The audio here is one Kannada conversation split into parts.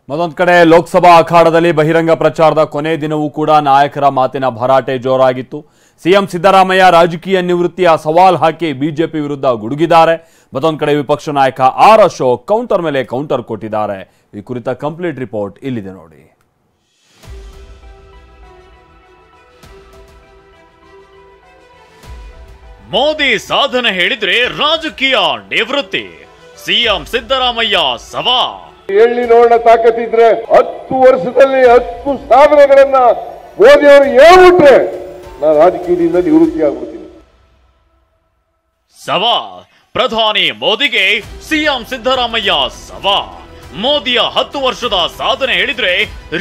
ಮತ್ತೊಂದು ಕಡೆ ಲೋಕಸಭಾ ಅಖಾಡದಲ್ಲಿ ಬಹಿರಂಗ ಪ್ರಚಾರದ ಕೊನೆ ದಿನವೂ ಕೂಡ ನಾಯಕರ ಮಾತಿನ ಭರಾಟೆ ಜೋರಾಗಿತ್ತು. ಸಿಎಂ ಸಿದ್ದರಾಮಯ್ಯ ರಾಜಕೀಯ ನಿವೃತ್ತಿಯ ಸವಾಲ್ ಹಾಕಿ ಬಿಜೆಪಿ ವಿರುದ್ಧ ಗುಡುಗಿದ್ದಾರೆ. ಮತ್ತೊಂದು ಕಡೆ ವಿಪಕ್ಷ ನಾಯಕ ಆರ್ ಅಶೋಕ್ ಕೌಂಟರ್ ಮೇಲೆ ಕೌಂಟರ್ ಕೊಟ್ಟಿದ್ದಾರೆ. ಈ ಕುರಿತ ಕಂಪ್ಲೀಟ್ ರಿಪೋರ್ಟ್ ಇಲ್ಲಿದೆ ನೋಡಿ. ಮೋದಿ ಸಾಧನೆ ಹೇಳಿದ್ರೆ ರಾಜಕೀಯ ನಿವೃತ್ತಿ, ಸಿಎಂ ಸಿದ್ದರಾಮಯ್ಯ ಸವಾಲ್. ಹೇಳಿ ನೋಡೋಣ ತಾಕತ್ತಿದ್ರೆ 10 ವರ್ಷದಲ್ಲಿ 10 ಸಾಧನೆಗಳನ್ನ ಮೋದಿ ಅವರು ಹೇಳ್ಬಿಟ್ರೆ ನಾನು ರಾಜಕೀಯದಿಂದ ನಿವೃತ್ತಿ ಆಗ್ಬಿಡ್ತೀನಿ. ಸವಾಲ್ ಪ್ರಧಾನಿ ಮೋದಿಗೆ ಸಿಎಂ ಸಿದ್ದರಾಮಯ್ಯ ಸವಾಲ್. ಮೋದಿಯ 10 ವರ್ಷದ ಸಾಧನೆ ಹೇಳಿದ್ರೆ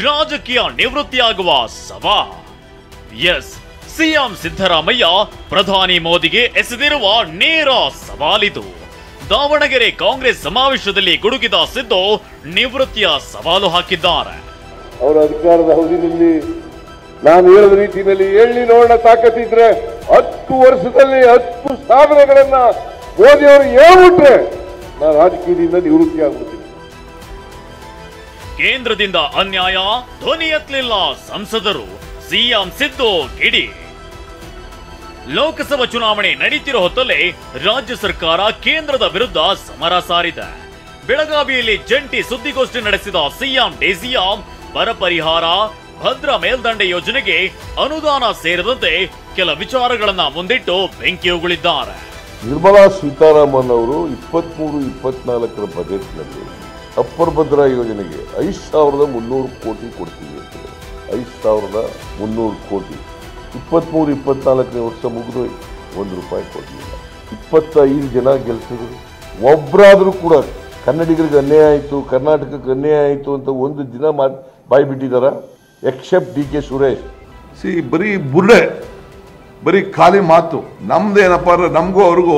ರಾಜಕೀಯ ನಿವೃತ್ತಿಯಾಗುವ ಸವಾಲ್. ಎಸ್, ಸಿಎಂ ಸಿದ್ದರಾಮಯ್ಯ ಪ್ರಧಾನಿ ಮೋದಿಗೆ ಎಸೆದಿರುವ ನೇರ ಸವಾಲಿದು. ದಾವಣಗೆರೆ ಕಾಂಗ್ರೆಸ್ ಸಮಾವೇಶದಲ್ಲಿ ಗುಡುಗಿದ ಸಿದ್ದು ನಿವೃತ್ತಿಯ ಸವಾಲು ಹಾಕಿದ್ದಾರೆ. ಅವರ ಅಧಿಕಾರದ ಅವಧಿಯಲ್ಲಿ ನಾನು ಹೇಳಿದ ರೀತಿಯಲ್ಲಿ ಹೇಳಿ ನೋಡೋಣ ತಾಕತ್ತಿದ್ರೆ 10 ವರ್ಷದಲ್ಲಿ 10 ಸಾಧನೆಗಳನ್ನ ಮೋದಿ ಅವರು ಹೇಳ್ಬಿಟ್ರೆ ನಾನು ರಾಜಕೀಯದಿಂದ ನಿವೃತ್ತಿ ಆಗ್ಬಿಡ್ತೀನಿ. ಕೇಂದ್ರದಿಂದ ಅನ್ಯಾಯ ಧ್ವನಿ ಎತ್ತಲಿಲ್ಲ ಸಂಸದರು, ಸಿಎಂ ಸಿದ್ದು ಕಿಡಿ. ಲೋಕಸಭಾ ಚುನಾವಣೆ ನಡೀತಿರೋ ಹೊತ್ತಲ್ಲೇ ರಾಜ್ಯ ಸರ್ಕಾರ ಕೇಂದ್ರದ ವಿರುದ್ಧ ಸಮರ ಸಾರಿದೆ. ಬೆಳಗಾವಿಯಲ್ಲಿ ಜಂಟಿ ಸುದ್ದಿಗೋಷ್ಠಿ ನಡೆಸಿದ ಸಿಎಂ ಡಿಸಿಎಂ ಬರ ಪರಿಹಾರ, ಭದ್ರಾ ಮೇಲ್ದಂಡೆ ಯೋಜನೆಗೆ ಅನುದಾನ ಸೇರಿದಂತೆ ಕೆಲ ವಿಚಾರಗಳನ್ನ ಮುಂದಿಟ್ಟು ಬೆಂಕಿ ಉಗುಳಿದ್ದಾರೆ. ನಿರ್ಮಲಾ ಸೀತಾರಾಮನ್ ಅವರು 23-24 ಬಜೆಟ್ನಲ್ಲಿ ಅಪ್ಪರ್ ಭದ್ರಾ ಯೋಜನೆಗೆ 5,300 ಕೋಟಿ ಕೊಡ್ತೀವಿ ಅಂತ. 5,300 ಕೋಟಿ 23-24 ವರ್ಷ ಮುಗಿದು 1 ರೂಪಾಯಿ ಕೊಡಲಿಲ್ಲ. 25 ಜನ ಗೆಲ್ಸಿದ್ರು. ಒಬ್ಬರಾದ್ರೂ ಕೂಡ ಕನ್ನಡಿಗರಿಗೆ ಅನ್ಯಾಯ ಆಯಿತು, ಕರ್ನಾಟಕಕ್ಕೆ ಅನ್ಯಾಯ ಆಯಿತು ಅಂತ ಒಂದು ದಿನ ಬಾಯಿ ಬಿಟ್ಟಿದಾರ? Except D K Suresh. ಬರೀ ಬುರ್ಡೆ, ಬರೀ ಖಾಲಿ ಮಾತು. ನಮ್ದೇನಪ್ಪ ಅಂದ್ರೆ ನಮಗೂ ಅವ್ರಿಗೂ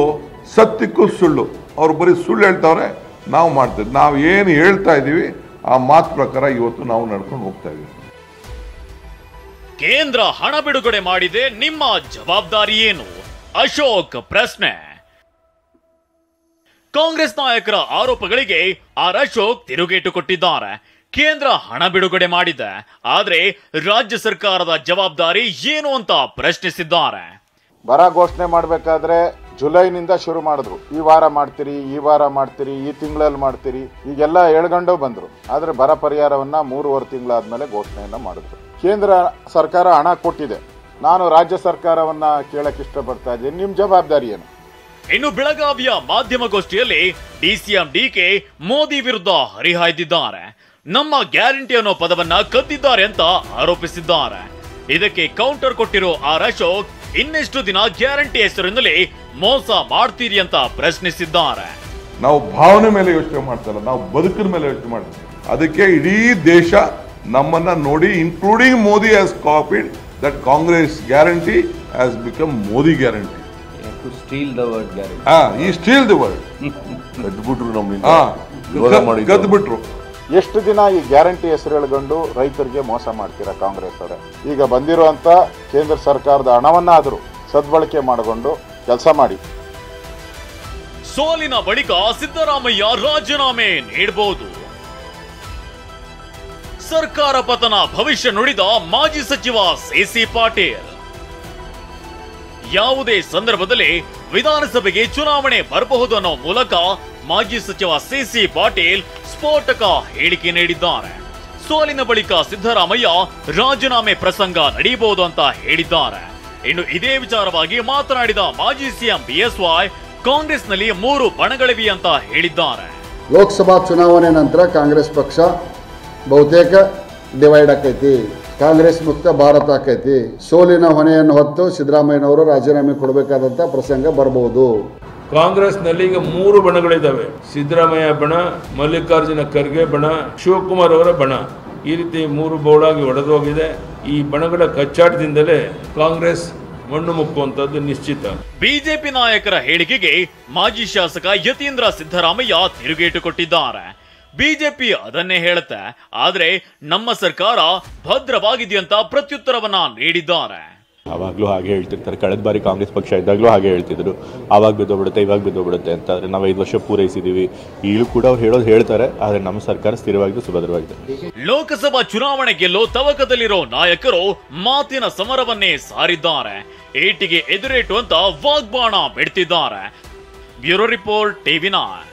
ಸತ್ಯಕ್ಕೂ ಸುಳ್ಳು. ಅವ್ರು ಬರೀ ಸುಳ್ಳು ಹೇಳ್ತಾವ್ರೆ, ನಾವು ಮಾಡ್ತೇವೆ. ನಾವು ಏನು ಹೇಳ್ತಾ ಇದ್ದೀವಿ ಆ ಮಾತು ಪ್ರಕಾರ ಇವತ್ತು ನಾವು ನಡ್ಕೊಂಡು ಹೋಗ್ತಾ ಇದ್ದೀವಿ. ಕೇಂದ್ರ ಹಣ ಬಿಡುಗಡೆ ಮಾಡಿದೆ, ನಿಮ್ಮ ಜವಾಬ್ದಾರಿ ಏನು? ಅಶೋಕ್ ಪ್ರಶ್ನೆ. ಕಾಂಗ್ರೆಸ್ ನಾಯಕರ ಆರೋಪಗಳಿಗೆ ಆರ್ ಅಶೋಕ್ ತಿರುಗೇಟು ಕೊಟ್ಟಿದ್ದಾರೆ. ಕೇಂದ್ರ ಹಣ ಬಿಡುಗಡೆ ಮಾಡಿದೆ, ಆದ್ರೆ ರಾಜ್ಯ ಸರ್ಕಾರದ ಜವಾಬ್ದಾರಿ ಏನು ಅಂತ ಪ್ರಶ್ನಿಸಿದ್ದಾರೆ. ಬರ ಘೋಷಣೆ ಮಾಡಬೇಕಾದ್ರೆ ಜುಲೈನಿಂದ ಶುರು ಮಾಡಿದ್ರು. ಈ ವಾರ ಮಾಡ್ತೀರಿ, ಈ ವಾರ ಮಾಡ್ತೀರಿ, ಈ ತಿಂಗಳಲ್ಲಿ ಮಾಡ್ತೀರಿ, ಈಗೆಲ್ಲ ಎಳ್ಕೊಂಡು ಬಂದ್ರು. ಆದ್ರೆ ಬರ ಪರಿಹಾರವನ್ನ 3.5 ತಿಂಗಳಾದ್ಮೇಲೆ ಘೋಷಣೆಯನ್ನ ಮಾಡಿದ್ರು. ಕೇಂದ್ರ ಸರ್ಕಾರ ಹಣ ಕೊಟ್ಟಿದೆ, ನಾನು ರಾಜ್ಯ ಸರ್ಕಾರವನ್ನ ಕೇಳಕ್ ಇಷ್ಟಪಡ್ತಾ ಇದ್ದೀನಿ, ನಿಮ್ ಜವಾಬ್ದಾರಿ ಏನು? ಇನ್ನು ಬೆಳಗಾವಿಯ ಮಾಧ್ಯಮಗೋಷ್ಠಿಯಲ್ಲಿ ಡಿಸಿಎಂ ಡಿಕೆ ಮೋದಿ ವಿರುದ್ಧ ಹರಿಹಾಯ್ದಿದ್ದಾರೆ. ನಮ್ಮ ಗ್ಯಾರಂಟಿ ಅನ್ನೋ ಪದವನ್ನ ಕದ್ದಿದ್ದಾರೆ ಅಂತ ಆರೋಪಿಸಿದ್ದಾರೆ. ಇದಕ್ಕೆ ಕೌಂಟರ್ ಕೊಟ್ಟಿರೋ ಆರ್ ಅಶೋಕ್ ಇನ್ನೆಷ್ಟು ದಿನ ಗ್ಯಾರಂಟಿ ಹೆಸರಿನಲ್ಲಿ ಮೋಸ ಮಾಡ್ತೀರಿ ಅಂತ ಪ್ರಶ್ನಿಸಿದ್ದಾರೆ. ನಾವು ಭಾವನೆ ಮೇಲೆ ಯೋಚನೆ ಮಾಡ್ತಲ್ಲ, ನಾವು ಬದುಕಿನ ಮೇಲೆ ಯೋಚನೆ ಮಾಡ್ತೀವಿ. ಅದಕ್ಕೆ ಇಡೀ ದೇಶ ನಮ್ಮನ್ನ ನೋಡಿ, including Modi has copied that Congress guarantee has become Modi guarantee. To steal the word guarantee. He steal the word. ಕದ್ಬಿಟ್ರು ನಮ್ಮಿಂದ, ಕದ್ಬಿಟ್ರು. ಎಷ್ಟು ದಿನ ಈ ಗ್ಯಾರಂಟಿ ಹೆಸರು ಹೇಳ್ಕೊಂಡು ರೈತರಿಗೆ ಮೋಸ ಮಾಡ್ತೀರಾ ಕಾಂಗ್ರೆಸ್ ಅವರೇ? ಈಗ ಬಂದಿರುವಂತ ಕೇಂದ್ರ ಸರ್ಕಾರದ ಹಣವನ್ನಾದರೂ ಸದ್ಬಳಕೆ ಮಾಡಿಕೊಂಡು ಕೆಲಸ ಮಾಡಿ. ಸೋಲಿನ ಬಳಿಕ ಸಿದ್ದರಾಮಯ್ಯ ರಾಜೀನಾಮೆ ನೀಡಬಹುದು. ಸರ್ಕಾರ ಪತನ ಭವಿಷ್ಯ ನುಡಿದ ಮಾಜಿ ಸಚಿವ ಸಿಸಿ ಪಾಟೀಲ್. ಯಾವುದೇ ಸಂದರ್ಭದಲ್ಲಿ ವಿಧಾನಸಭೆಗೆ ಚುನಾವಣೆ ಬರಬಹುದು ಅನ್ನೋ ಮೂಲಕ ಮಾಜಿ ಸಚಿವ ಸಿಸಿ ಪಾಟೀಲ್ ಸ್ಫೋಟಕ ಹೇಳಿಕೆ ನೀಡಿದ್ದಾರೆ. ಸೋಲಿನ ಬಳಿಕ ಸಿದ್ದರಾಮಯ್ಯ ರಾಜೀನಾಮೆ ಪ್ರಸಂಗ ನಡೆಯಬಹುದು ಅಂತ ಹೇಳಿದ್ದಾರೆ. ಇನ್ನು ಇದೇ ವಿಚಾರವಾಗಿ ಮಾತನಾಡಿದ ಮಾಜಿ ಸಿಎಂ ಬಿಎಸ್ವೈ, ಕಾಂಗ್ರೆಸ್ನಲ್ಲಿ 3 ಬಣಗಳಿವೆ ಅಂತ ಹೇಳಿದ್ದಾರೆ. ಲೋಕಸಭಾ ಚುನಾವಣೆ ನಂತರ ಕಾಂಗ್ರೆಸ್ ಪಕ್ಷ ಬಹುತೇಕ ಡಿವೈಡ್ ಆಕೈತಿ, ಕಾಂಗ್ರೆಸ್ ಮುಕ್ತ ಭಾರತ ಆಕೈತಿ. ಸೋಲಿನ ಹೊಣೆಯನ್ನು ಹೊತ್ತು ಸಿದ್ದರಾಮಯ್ಯನವರು ರಾಜೀನಾಮೆ ಕೊಡಬೇಕಾದಂತ ಪ್ರಸಂಗ ಬರಬಹುದು. ಕಾಂಗ್ರೆಸ್ನಲ್ಲಿ ಈಗ 3 ಬಣಗಳಿದ್ದಾವೆ. ಸಿದ್ದರಾಮಯ್ಯ ಬಣ, ಮಲ್ಲಿಕಾರ್ಜುನ ಖರ್ಗೆ ಬಣ, ಶಿವಕುಮಾರ್ ಅವರ ಬಣ. ಈ ರೀತಿ 3 ಬೋಳಾಗಿ ಒಡೆದೋಗಿದೆ. ಈ ಬಣಗಳ ಕಚ್ಚಾಟದಿಂದಲೇ ಕಾಂಗ್ರೆಸ್ ಮಣ್ಣು ಮುಕ್ಕುವಂತದ್ದು ನಿಶ್ಚಿತ. ಬಿಜೆಪಿ ನಾಯಕರ ಹೇಳಿಕೆಗೆ ಮಾಜಿ ಶಾಸಕ ಯತೀಂದ್ರ ಸಿದ್ದರಾಮಯ್ಯ ತಿರುಗೇಟು ಕೊಟ್ಟಿದ್ದಾರೆ. ಬಿಜೆಪಿ ಅದನ್ನೇ ಹೇಳುತ್ತೆ, ಆದ್ರೆ ನಮ್ಮ ಸರ್ಕಾರ ಭದ್ರವಾಗಿದೆಯಂತ ಪ್ರತ್ಯುತ್ತರವನ್ನ ನೀಡಿದ್ದಾರೆ. ಆವಾಗಲೂ ಹಾಗೆ ಹೇಳ್ತಿರ್ತಾರೆ. ಕಳೆದ ಬಾರಿ ಕಾಂಗ್ರೆಸ್ ಪಕ್ಷ ಇದ್ದಾಗಲೂ ಹಾಗೆ ಹೇಳ್ತಿದ್ರು, ಆವಾಗ ಬಿದ್ದೋಗ್ಬಿಡುತ್ತೆ ಇವಾಗ ಬಿದ್ದೋಗ್ಬಿಡುತ್ತೆ ಅಂತ. ಆದರೆ ನಾವು 5 ವರ್ಷ ಪೂರೈಸಿದ್ದೀವಿ. ಈಗಲೂ ಕೂಡ ಅವ್ರು ಹೇಳೋದು ಹೇಳ್ತಾರೆ, ಆದರೆ ನಮ್ಮ ಸರ್ಕಾರ ಸ್ಥಿರವಾಗಿದ್ದು ಸುಭದ್ರವಾಗಿದೆ. ಲೋಕಸಭಾ ಚುನಾವಣೆ ಗೆಲ್ಲೋ ತವಕದಲ್ಲಿರೋ ನಾಯಕರು ಮಾತಿನ ಸಮರವನ್ನೇ ಸಾರಿದ್ದಾರೆ. ಏಟಿಗೆ ಎದುರೇಟು ಅಂತ ವಾಗ್ಬಾಣ ಬಿಡ್ತಿದ್ದಾರೆ. Bureau report, TV9.